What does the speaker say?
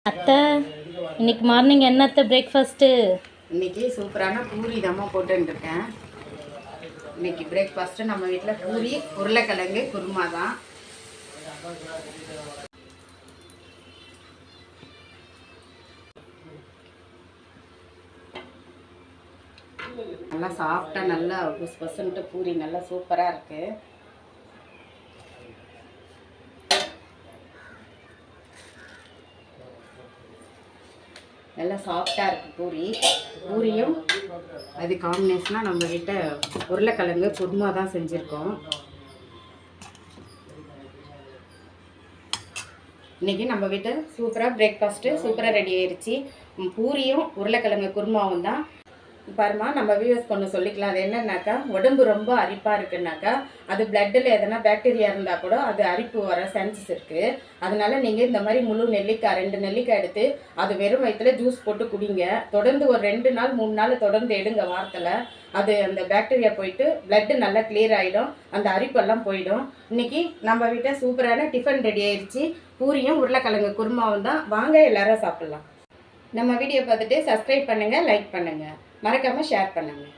அத்தை இன்னைக்கு மார்னிங் என்ன அத்தை பிரேக்ஃபாஸ்ட்டு? இன்னைக்கு சூப்பரான பூரி தாம்மா போட்டுருக்கேன். இன்னைக்கு பிரேக்ஃபாஸ்ட்டு நம்ம வீட்டில் பூரி உருளைக்கிழங்கு குருமா தான். நல்லா சாஃப்டாக நல்லா புஸ் பசுன்ட்டு பூரி நல்லா சூப்பராக இருக்குது. நல்லா சாஃப்டாக இருக்குது பூரி. பூரியும் அது காம்பினேஷனாக நம்மக்கிட்ட உருளைக்கிழங்கு குருமா தான் செஞ்சுருக்கோம். இன்றைக்கி நம்ம வீட்டை சூப்பராக பிரேக்ஃபாஸ்ட்டு சூப்பராக ரெடி ஆயிடுச்சு. பூரியும் உருளைக்கிழங்கு குருமாவும் தான். பாருமா, நம்ம வியூவர்ஸ் கொண்டு சொல்லிக்கலாம். அது என்னன்னாக்கா, உடம்பு ரொம்ப அரிப்பாக இருக்குன்னாக்கா அது பிளட்டில் எதனா பாக்டீரியா இருந்தால் கூட அது அரிப்பு வர சான்சஸ் இருக்குது. அதனால நீங்கள் இந்த மாதிரி முழு நெல்லிக்காய் 2 நெல்லிக்காய் எடுத்து அது வெறும் வயிற்றுல ஜூஸ் போட்டு குடிங்க. தொடர்ந்து ஒரு 2 நாள் 3 நாள் தொடர்ந்து எடுங்க வாரத்தில். அது அந்த பாக்டீரியா போயிட்டு பிளட்டு நல்லா கிளியர் ஆகிடும், அந்த அரிப்பெல்லாம் போயிடும். இன்றைக்கி நம்ம வீட்டை சூப்பரான டிஃபன் ரெடி ஆயிடுச்சு. பூரியும் உருளைக்கிழங்கு குருமாவும் தான். வாங்க எல்லாரும் சாப்பிட்லாம். நம்ம வீடியோ பார்த்துட்டு சப்ஸ்கிரைப் பண்ணுங்கள், லைக் பண்ணுங்கள், மறக்காமல் ஷேர் பண்ணுங்கள்.